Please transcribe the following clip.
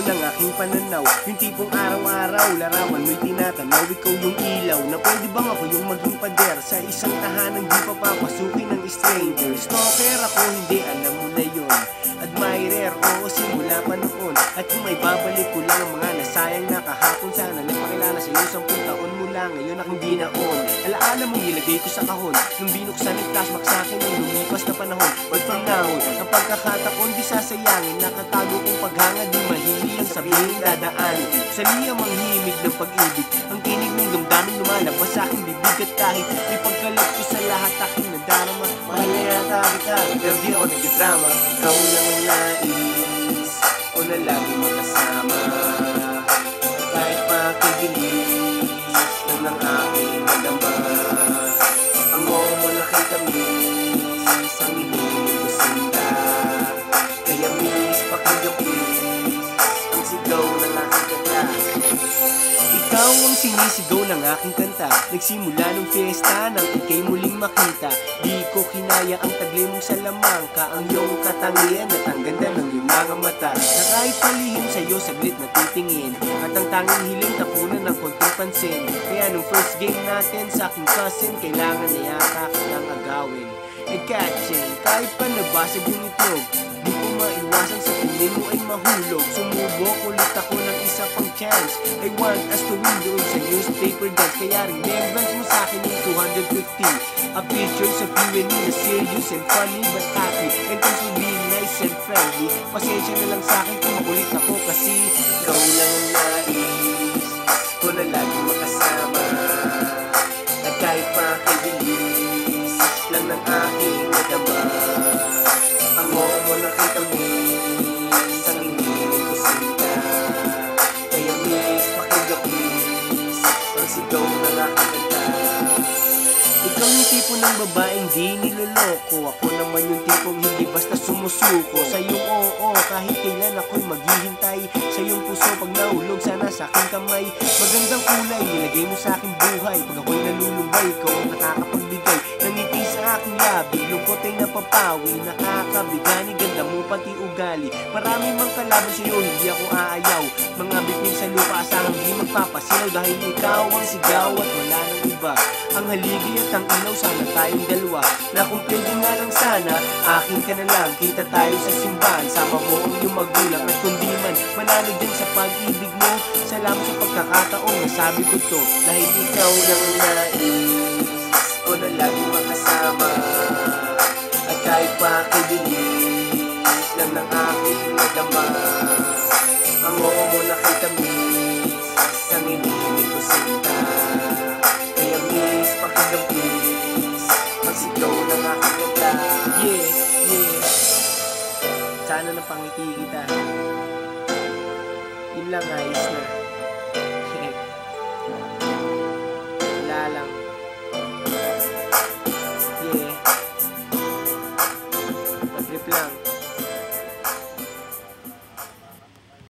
Bago ng aking pananaw, yung tipong araw-araw larawan mo'y tinatanaw. Ikaw yung ilaw na pwede bang ako yung maging pader sa isang tahanang di pa papasukin ng stranger. Stalker ako, hindi, alam mo na yun. Admirer, oo, simula pa noon. At kung may babalik ko lang ang mga nasayang na kahapon, sana nagpakilala sa'yo 10 taon mula ngayon akong di naon. Alaala mong ilagay ko sa kahon nung binuksan ni flashback sa'kin ng lumipas na panahon. But from now, ang pagkakataon di sasayangin. Nakatago kong paghanga, di mahihiyang sabihin dadaan. Sa liyang manghimig ng pag-ibig, ang tinig ng damdamin lumalabas sa aking bibig. At kahit ipagkalat ko sa lahat aking nadarama, mahal na yata kita, pero di ako nagdrama. Ikaw lang ang nais o na lagi makasama, kahit pakibilis lang ng aking madama. Ang mo na kay tamis, ang inilig ko sinta. Kaya miss, pakinggan please, ang sigaw ng aking kanta. Ikaw ang sinisigaw ng aking kanta, nagsimula nung fiesta nang ika'y muling makita. Di ko kinaya ang taglay mong salamangka, ang iyong katangian at ang ganda ng iyong mga mata. Na kahit palihim sa'yo saglit na titingin, at ang tanging hiling tapunan ng konting pansin. Kaya nung first game natin sa aking cousin, kailangan na yata kitang agawin and catching. Kahit pa nabasag yung itlog, di ko maiwasan sa tingin mo ay mahulog. Sumubok ulit ako ng isa pang chance. I want us to win doon sa newspaper dance. Kaya remembrance mo sa'kin yung 250. A pictures of you and me na serious and funny but happy. And things will be nice and friendly. Pasensya na lang sa'kin kung makulit ako, kasi ikaw lang ang nais ko na lagi makasama. At kahit pakibilis lang ng aking nadama, ang mo na kay tamis, ang inilig ko sinta. Kaya miss, pakinggan please, ang sigaw ng aking kanta. Ikaw yung tipo ng babaeng di niloloko, ako naman yung tipong hindi basta sumusuko. Sa iyong oo, kahit kailan ako'y maghihintay. Sa iyong puso pag nahulog, sana sa aking kamay. Magandang kulay, nilagay mo sa aking buhay. Pag ako'y nalulumbay, ikaw ang nakakapagbigay ng ngiti sa aking labi. Lungkot ay napapawi, nakakabigani, ganda mo pati ugali. Marami mang kalaban sa'yo, hindi ako aayaw. Mga bituin sa lupa, asahang di magpapasilaw. Dahil ikaw ang sigaw at wala nang iba. Ang haligi at ang ilaw, sana tayong dalawa. Na kung pwede nga lang sana, akin ka na lang. Kita tayo sa simbahan, sama mo ang iyong magulang. At kung di man, manalo din sa pag-ibig mo. Salamat sa pagkakataong nasabi ko to. Dahil ikaw lang ang nais ko na lagi makasama. At kahit pakibilis lang ng aking nadama, ang oo mo na kay tamis, ang inilig ko sinta. Kaya miss, pakinggan please, ang sigaw ng aking kanta. Yeah, yeah, sana napangiti kita. Yun lang, ayos na. Wala lang. Yeah, mag-trip lang.